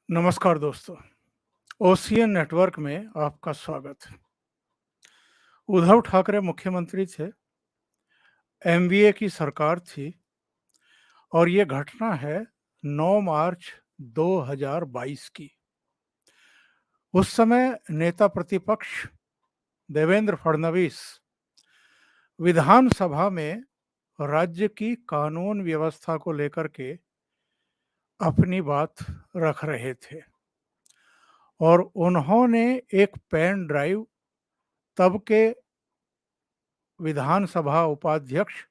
नमस्कार दोस्तों, ocean network में आपका स्वागत है। उद्धव ठाकरे मुख्यमंत्री थे, एमवीए की सरकार थी और ये घटना है 9 मार्च 2022 की। उस समय नेता प्रतिपक्ष देवेंद्र फडणवीस विधानसभा में राज्य की कानून व्यवस्था को लेकर के अपनी बात रख रहे थे और उन्होंने एक पेन ड्राइव तब के विधानसभा उपाध्यक्ष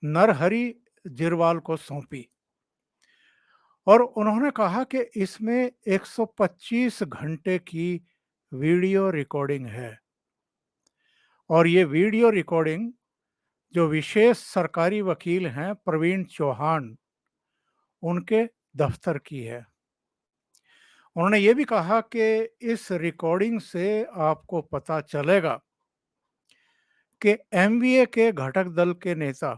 नरहरि जिरवाल को सौंपी और उन्होंने कहा कि इसमें 125 घंटे की वीडियो रिकॉर्डिंग है और ये वीडियो रिकॉर्डिंग जो विशेष सरकारी वकील हैं प्रवीण चौहान उनके दफ्तर की है। उन्होंने ये भी कहा कि इस रिकॉर्डिंग से आपको पता चलेगा कि एमवीए के घटक दल के नेता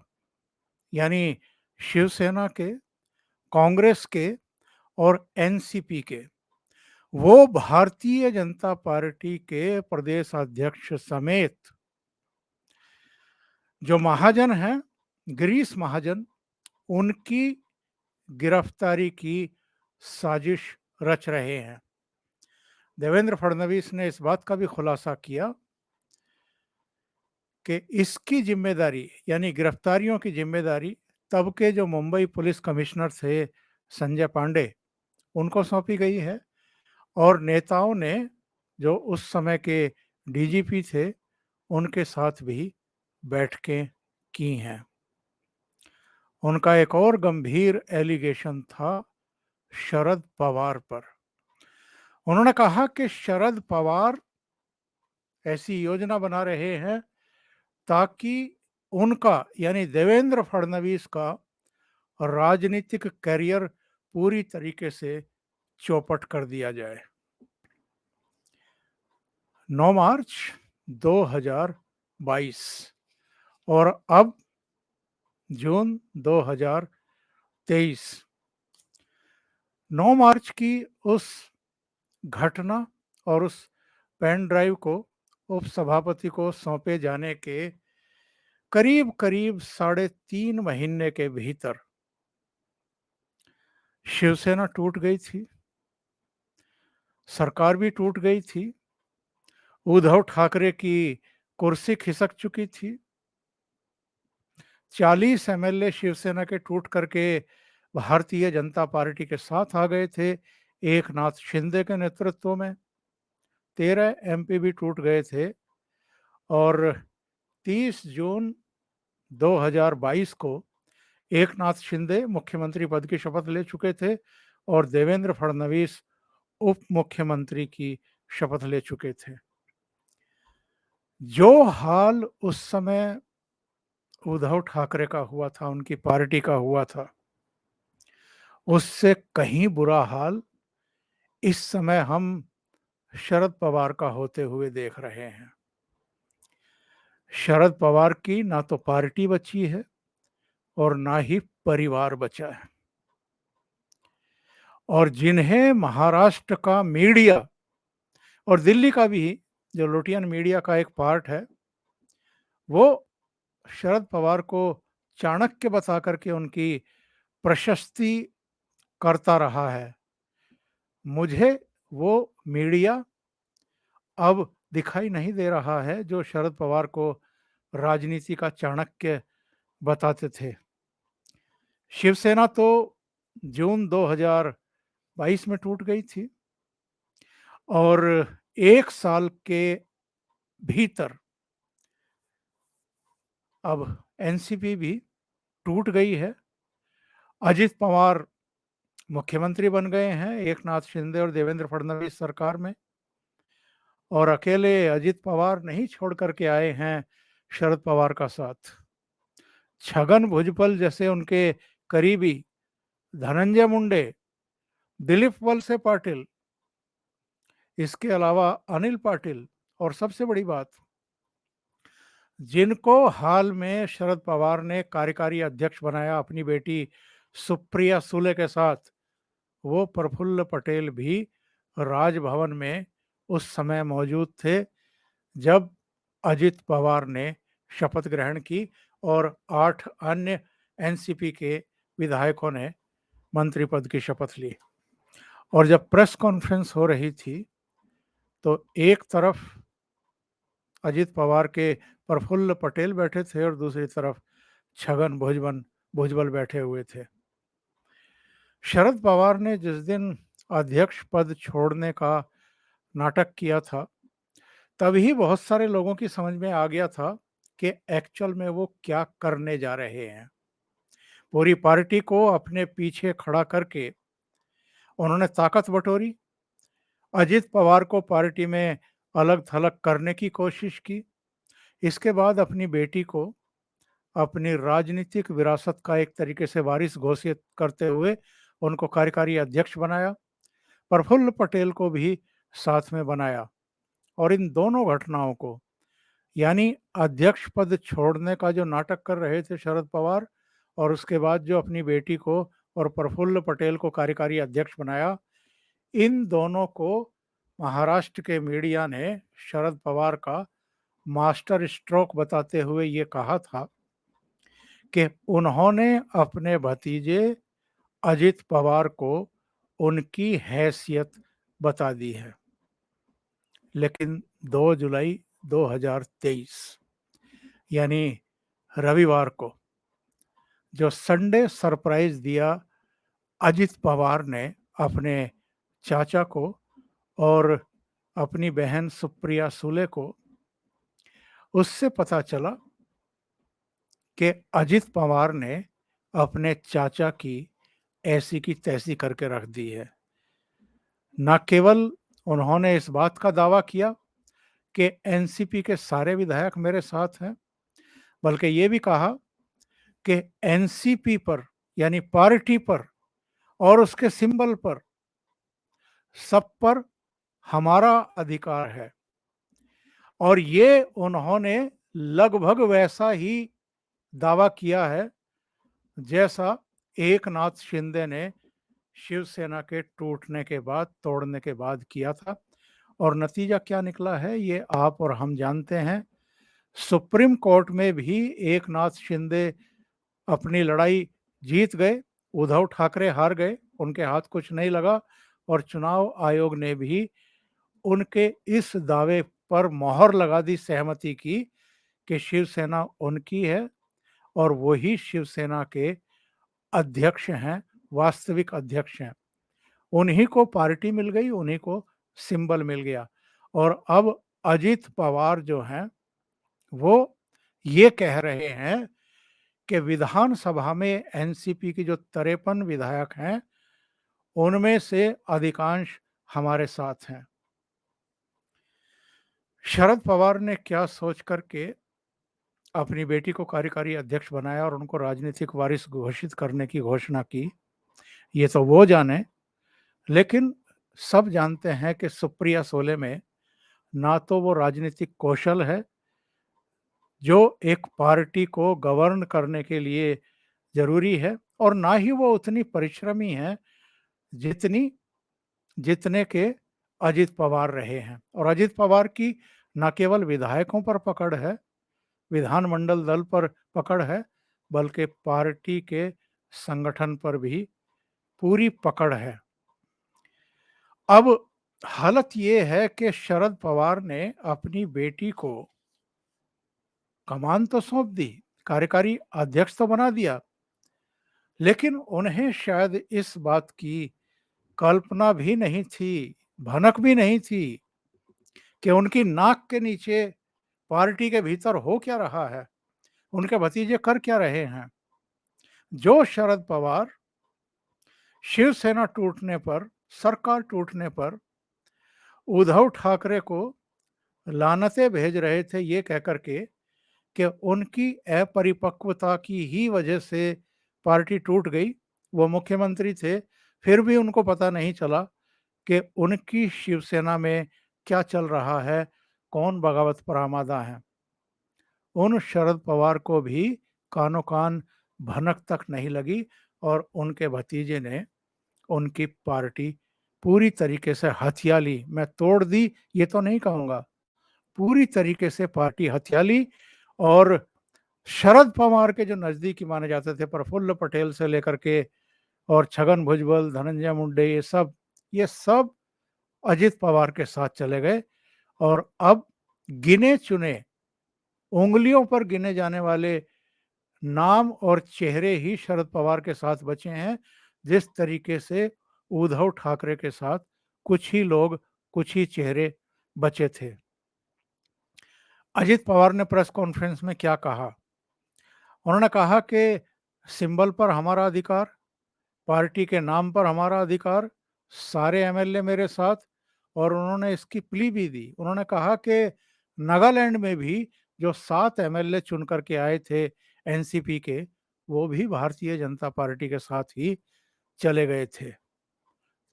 यानी शिवसेना के, कांग्रेस के और एनसीपी के वो भारतीय जनता पार्टी के प्रदेश अध्यक्ष समेत जो महाजन हैं, गिरीश महाजन, उनकी गिरफ्तारी की साजिश रच रहे हैं। देवेंद्र फडणवीस ने इस बात का भी खुलासा किया कि इसकी जिम्मेदारी यानी गिरफ्तारियों की जिम्मेदारी तब के जो मुंबई पुलिस कमिश्नर थे संजय पांडे उनको सौंपी गई है और नेताओं ने जो उस समय के डीजीपी थे उनके साथ भी बैठकें की हैं। उनका एक और गंभीर एलिगेशन था शरद पवार पर। उन्होंने कहा कि शरद पवार ऐसी योजना बना रहे हैं ताकि उनका यानी देवेंद्र फडणवीस का राजनीतिक करियर पूरी तरीके से चौपट कर दिया जाए। 9 मार्च 2022 और अब जून 2023। 9 मार्च की उस घटना और उस पेन ड्राइव को उपसभापति को सौंपे जाने के करीब करीब 3.5 महीने के भीतर शिवसेना टूट गई थी, सरकार भी टूट गई थी, उद्धव ठाकरे की कुर्सी खिसक चुकी थी, 40 एमएलए शिवसेना के टूट करके भारतीय जनता पार्टी के साथ आ गए थे एकनाथ शिंदे के नेतृत्व में। 13 एमपी भी टूट गए थे और 30 जून 2022 को एकनाथ शिंदे मुख्यमंत्री पद की शपथ ले चुके थे और देवेंद्र फडणवीस उप मुख्यमंत्री की शपथ ले चुके थे। जो हाल उस समय उद्धव ठाकरे का हुआ था, उनकी पार्टी का हुआ था, उससे कहीं बुरा हाल इस समय हम शरद पवार का होते हुए देख रहे हैं। शरद पवार की ना तो पार्टी बची है और ना ही परिवार बचा है और जिन्हें महाराष्ट्र का मीडिया और दिल्ली का भी जो लुटियन मीडिया का एक पार्ट है वो शरद पवार को चाणक्य बता करके उनकी प्रशस्ति करता रहा है, मुझे वो मीडिया अब दिखाई नहीं दे रहा है जो शरद पवार को राजनीति का चाणक्य बताते थे। शिवसेना तो जून 2022 में टूट गई थी और 1 साल के भीतर अब एनसीपी भी टूट गई है। अजित पवार मुख्यमंत्री बन गए हैं एकनाथ शिंदे और देवेंद्र फडणवीस सरकार में और अकेले अजित पवार नहीं छोड़ करके आए हैं शरद पवार का साथ। छगन भुजबल जैसे उनके करीबी, धनंजय मुंडे, दिलीप वलसे पाटिल, इसके अलावा अनिल पाटिल और सबसे बड़ी बात, जिनको हाल में शरद पवार ने कार्यकारी अध्यक्ष बनाया अपनी बेटी सुप्रिया सुले के साथ, वो प्रफुल्ल पटेल भी राजभवन में उस समय मौजूद थे जब अजित पवार ने शपथ ग्रहण की और 8 अन्य एनसीपी के विधायकों ने मंत्री पद की शपथ ली। और जब प्रेस कॉन्फ्रेंस हो रही थी तो एक तरफ अजित पवार के प्रफुल्ल पटेल बैठे थे और दूसरी तरफ छगन भुजबल बैठे हुए थे। शरद पवार ने जिस दिन अध्यक्ष पद छोड़ने का नाटक किया था तभी बहुत सारे लोगों की समझ में आ गया था कि एक्चुअल में वो क्या करने जा रहे हैं। पूरी पार्टी को अपने पीछे खड़ा करके उन्होंने ताकत बटोरी, अजित पवार को पार्टी में अलग थलग करने की कोशिश की। इसके बाद अपनी बेटी को अपनी राजनीतिक विरासत का एक तरीके से वारिस घोषित करते हुए उनको कार्यकारी अध्यक्ष बनाया। प्रफुल्ल पटेल को भी साथ में बनाया और इन दोनों घटनाओं को, यानी अध्यक्ष पद छोड़ने का जो नाटक कर रहे थे शरद पवार और उसके बाद जो अपनी बेटी को और प्रफुल्ल पटेल को कार्यकारी अध्यक्ष बनाया, इन दोनों को महाराष्ट्र के मीडिया ने शरद पवार का मास्टर स्ट्रोक बताते हुए ये कहा था कि उन्होंने अपने भतीजे अजित पवार को उनकी हैसियत बता दी है। लेकिन 2 जुलाई 2023 यानी रविवार को जो संडे सरप्राइज दिया अजित पवार ने अपने चाचा को और अपनी बहन सुप्रिया सुले को, उससे पता चला कि अजित पवार ने अपने चाचा की ऐसी की तैसी करके रख दी है। न केवल उन्होंने इस बात का दावा किया कि एनसीपी के सारे विधायक मेरे साथ हैं, बल्कि ये भी कहा कि एनसीपी पर यानी पार्टी पर और उसके सिंबल पर सब पर हमारा अधिकार है। और ये उन्होंने लगभग वैसा ही दावा किया है जैसा एकनाथ शिंदे ने शिवसेना के टूटने के बाद, तोड़ने के बाद किया था। और नतीजा क्या निकला है ये आप और हम जानते हैं। सुप्रीम कोर्ट में भी एकनाथ शिंदे अपनी लड़ाई जीत गए, उद्धव ठाकरे हार गए, उनके हाथ कुछ नहीं लगा और चुनाव आयोग ने भी उनके इस दावे पर मोहर लगा दी, सहमति की कि शिवसेना उनकी है और वही शिवसेना के अध्यक्ष हैं, वास्तविक अध्यक्ष हैं। उन्हीं को पार्टी मिल गई, उन्हीं को सिंबल मिल गया। और अब अजित पवार जो हैं वो ये कह रहे हैं कि विधानसभा में एनसीपी की जो 53 विधायक हैं उनमें से अधिकांश हमारे साथ हैं। शरद पवार ने क्या सोच करके अपनी बेटी को कार्यकारी अध्यक्ष बनाया और उनको राजनीतिक वारिस घोषित करने की घोषणा की, ये तो वो जाने। लेकिन सब जानते हैं कि सुप्रिया सोले में ना तो वो राजनीतिक कौशल है जो एक पार्टी को गवर्न करने के लिए जरूरी है, और ना ही वो उतनी परिश्रमी है जितनी जितने के अजित पवार रहे हैं। और अजित पवार की न केवल विधायकों पर पकड़ है, विधानमंडल दल पर पकड़ है, बल्कि पार्टी के संगठन पर भी पूरी पकड़ है। अब हालत ये है कि शरद पवार ने अपनी बेटी को कमान तो सौंप दी, कार्यकारी अध्यक्ष तो बना दिया, लेकिन उन्हें शायद इस बात की कल्पना भी नहीं थी, भनक भी नहीं थी कि उनकी नाक के नीचे पार्टी के भीतर हो क्या रहा है, उनके भतीजे कर क्या रहे हैं। जो शरद पवार शिवसेना टूटने पर, सरकार टूटने पर उद्धव ठाकरे को लानतें भेज रहे थे ये कहकर के कि उनकी अपरिपक्वता की ही वजह से पार्टी टूट गई, वो मुख्यमंत्री थे, फिर भी उनको पता नहीं चला कि उनकी शिवसेना में क्या चल रहा है, कौन बगावत पर आमादा है। उन शरद पवार को भी कानो कान भनक तक नहीं लगी और उनके भतीजे ने उनकी पार्टी पूरी तरीके से हथिया ली। मैं तोड़ दी ये तो नहीं कहूँगा, पूरी तरीके से पार्टी हथिया ली। और शरद पवार के जो नज़दीकी माने जाते थे, प्रफुल्ल पटेल से लेकर के और छगन भुजबल, धनंजय मुंडे, ये सब अजित पवार के साथ चले गए। और अब गिने चुने, उंगलियों पर गिने जाने वाले नाम और चेहरे ही शरद पवार के साथ बचे हैं। जिस तरीके से उद्धव ठाकरे के साथ कुछ ही लोग, कुछ ही चेहरे बचे थे। अजित पवार ने प्रेस कॉन्फ्रेंस में क्या कहा? उन्होंने कहा कि सिंबल पर हमारा अधिकार, पार्टी के नाम पर हमारा अधिकार, सारे एमएलए मेरे साथ। और उन्होंने इसकी प्ली भी दी। उन्होंने कहा कि नागालैंड में भी जो 7 एमएलए चुन करके आए थे एनसीपी के, वो भी भारतीय जनता पार्टी के साथ ही चले गए थे।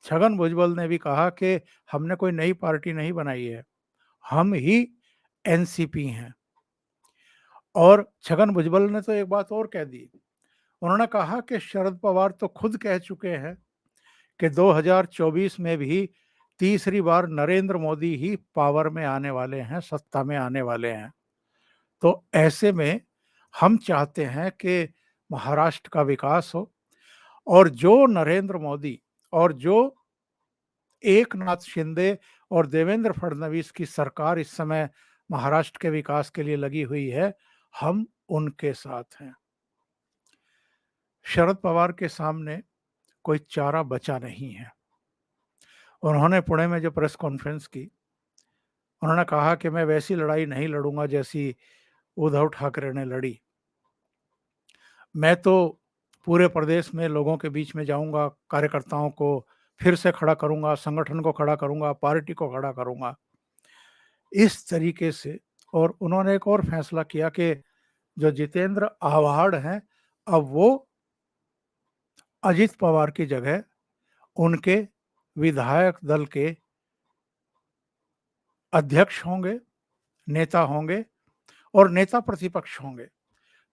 छगन भुजबल ने भी कहा कि हमने कोई नई पार्टी नहीं बनाई है, हम ही एनसीपी हैं। और छगन भुजबल ने तो एक बात और कह दी। उन्होंने कहा कि शरद पवार तो खुद कह चुके हैं कि 2024 में भी तीसरी बार नरेंद्र मोदी ही पावर में आने वाले हैं, सत्ता में आने वाले हैं। तो ऐसे में हम चाहते हैं कि महाराष्ट्र का विकास हो, और जो नरेंद्र मोदी और जो एकनाथ शिंदे और देवेंद्र फडणवीस की सरकार इस समय महाराष्ट्र के विकास के लिए लगी हुई है, हम उनके साथ हैं। शरद पवार के सामने कोई चारा बचा नहीं है। उन्होंने पुणे में जो प्रेस कॉन्फ्रेंस की, उन्होंने कहा कि मैं वैसी लड़ाई नहीं लड़ूंगा जैसी उद्धव ठाकरे ने लड़ी। मैं तो पूरे प्रदेश में लोगों के बीच में जाऊंगा, कार्यकर्ताओं को फिर से खड़ा करूंगा, संगठन को खड़ा करूंगा, पार्टी को खड़ा करूंगा, इस तरीके से। और उन्होंने एक और फैसला किया कि जो जितेंद्र आव्हाड हैं, अब वो अजित पवार की जगह उनके विधायक दल के अध्यक्ष होंगे, नेता होंगे और नेता प्रतिपक्ष होंगे।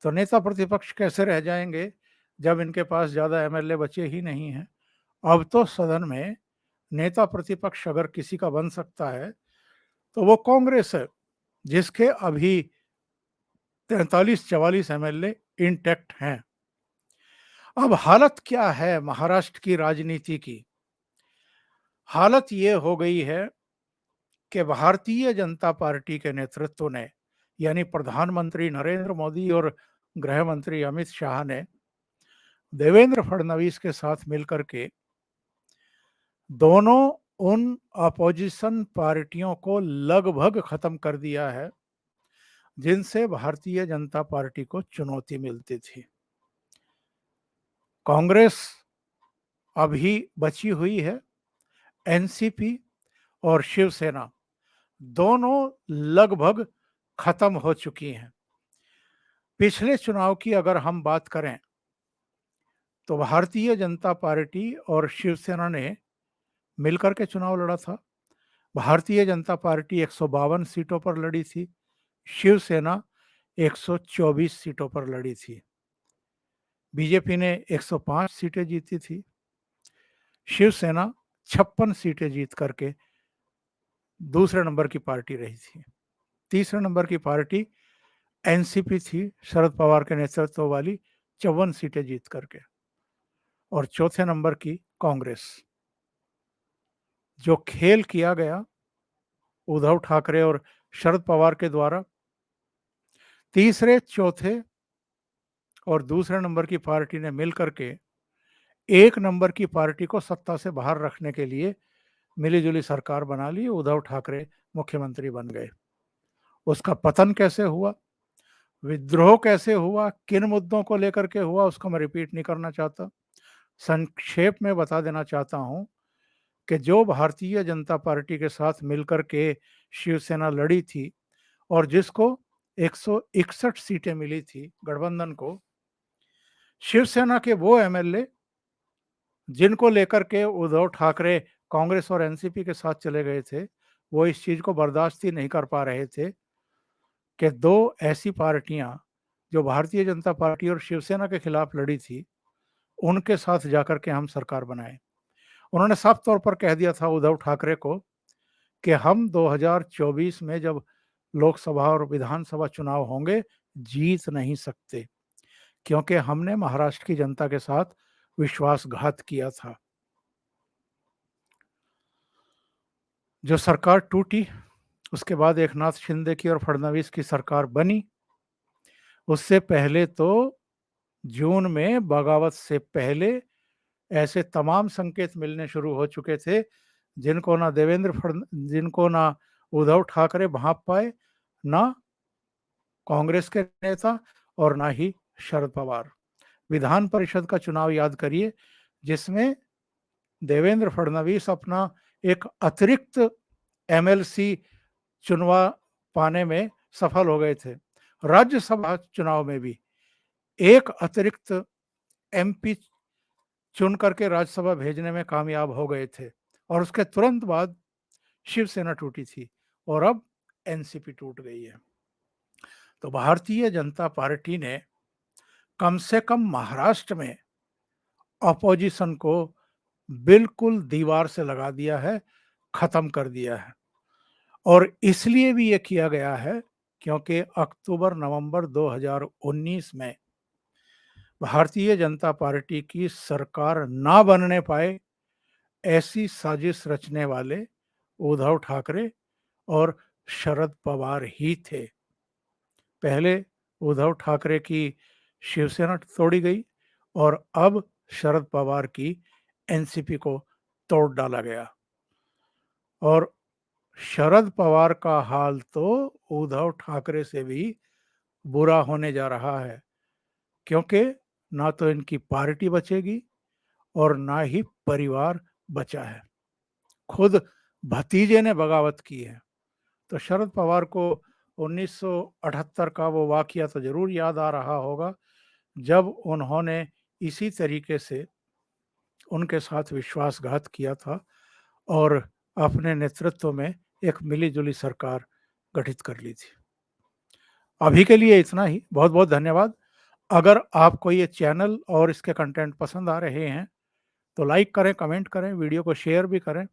तो नेता प्रतिपक्ष कैसे रह जाएंगे जब इनके पास ज़्यादा एमएलए बचे ही नहीं हैं? अब तो सदन में नेता प्रतिपक्ष अगर किसी का बन सकता है तो वो कांग्रेस है, जिसके अभी 43-44 एमएलए इंटैक्ट हैं। अब हालत क्या है महाराष्ट्र की राजनीति की? हालत ये हो गई है कि भारतीय जनता पार्टी के नेतृत्व ने, यानी प्रधानमंत्री नरेंद्र मोदी और गृह मंत्री अमित शाह ने देवेंद्र फडणवीस के साथ मिलकर के दोनों उन अपोजिशन पार्टियों को लगभग खत्म कर दिया है जिनसे भारतीय जनता पार्टी को चुनौती मिलती थी। कांग्रेस अभी बची हुई है, एनसीपी और शिवसेना दोनों लगभग खत्म हो चुकी हैं। पिछले चुनाव की अगर हम बात करें तो भारतीय जनता पार्टी और शिवसेना ने मिलकर के चुनाव लड़ा था। भारतीय जनता पार्टी 152 सीटों पर लड़ी थी, शिवसेना 124 सीटों पर लड़ी थी। बीजेपी ने 105 सीटें जीती थी, शिवसेना 56 सीटें जीत करके दूसरे नंबर की पार्टी रही थी। तीसरे नंबर की पार्टी एनसीपी थी, शरद पवार के नेतृत्व वाली, 54 सीटें जीत करके। और चौथे नंबर की कांग्रेस। जो खेल किया गया उद्धव ठाकरे और शरद पवार के द्वारा, तीसरे, चौथे और दूसरे नंबर की पार्टी ने मिलकर के एक नंबर की पार्टी को सत्ता से बाहर रखने के लिए मिलीजुली सरकार बना ली। उद्धव ठाकरे मुख्यमंत्री बन गए। उसका पतन कैसे हुआ, विद्रोह कैसे हुआ, किन मुद्दों को लेकर के हुआ, उसको मैं रिपीट नहीं करना चाहता। संक्षेप में बता देना चाहता हूं कि जो भारतीय जनता पार्टी के साथ मिलकर के शिवसेना लड़ी थी और जिसको 161 सीटें मिली थी गठबंधन को, शिवसेना के वो एमएलए जिनको लेकर के उद्धव ठाकरे कांग्रेस और एनसीपी के साथ चले गए थे, वो इस चीज को बर्दाश्त ही नहीं कर पा रहे थे कि दो ऐसी पार्टियां जो भारतीय जनता पार्टी और शिवसेना के खिलाफ लड़ी थी, उनके साथ जाकर के हम सरकार बनाए। उन्होंने साफ तौर पर कह दिया था उद्धव ठाकरे को कि हम 2024 में जब लोकसभा और विधानसभा चुनाव होंगे, जीत नहीं सकते, क्योंकि हमने महाराष्ट्र की जनता के साथ विश्वासघात किया था। जो सरकार टूटी, उसके बाद एकनाथ शिंदे की और फडणवीस की सरकार बनी। उससे पहले तो जून में बगावत से पहले ऐसे तमाम संकेत मिलने शुरू हो चुके थे, जिनको ना उद्धव ठाकरे भांप पाए, ना कांग्रेस के नेता और ना ही शरद पवार। विधान परिषद का चुनाव याद करिए, जिसमें देवेंद्र फडणवीस अपना एक अतिरिक्त एमएलसी चुनवा पाने में सफल हो गए थे। राज्यसभा चुनाव में भी एक अतिरिक्त एमपी चुन करके राज्यसभा भेजने में कामयाब हो गए थे, और उसके तुरंत बाद शिवसेना टूटी थी और अब एनसीपी टूट गई है। तो भारतीय जनता पार्टी ने कम से कम महाराष्ट्र में अपोजिशन को बिल्कुल दीवार से लगा दिया है, खत्म कर दिया है। और इसलिए भी ये किया गया है क्योंकि अक्टूबर-नवंबर 2019 में भारतीय जनता पार्टी की सरकार ना बनने पाए, ऐसी साजिश रचने वाले उद्धव ठाकरे और शरद पवार ही थे। पहले उद्धव ठाकरे की शिवसेना तोड़ी गई और अब शरद पवार की एनसीपी को तोड़ डाला गया। और शरद पवार का हाल तो उद्धव ठाकरे से भी बुरा होने जा रहा है, क्योंकि ना तो इनकी पार्टी बचेगी और ना ही परिवार बचा है। खुद भतीजे ने बगावत की है। तो शरद पवार को 1978 का वो वाकया तो जरूर याद आ रहा होगा, जब उन्होंने इसी तरीके से उनके साथ विश्वासघात किया था और अपने नेतृत्व में एक मिली-जुली सरकार गठित कर ली थी। अभी के लिए इतना ही। बहुत-बहुत धन्यवाद। अगर आपको ये चैनल और इसके कंटेंट पसंद आ रहे हैं, तो लाइक करें, कमेंट करें, वीडियो को शेयर भी करें।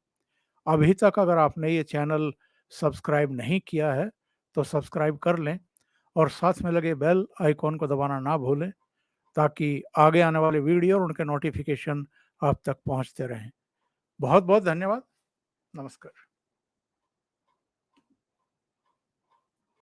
अभी तक अगर आपने ये चैनल सब्सक्राइब नहीं किया है, तो सब्सक्राइब कर लें और साथ में लगे बेल आइकॉन को दबाना ना भूलें, ताकि आगे आने वाले वीडियो और उनके नोटिफिकेशन आप तक पहुंचते रहें। बहुत-बहुत धन्यवाद। नमस्कार।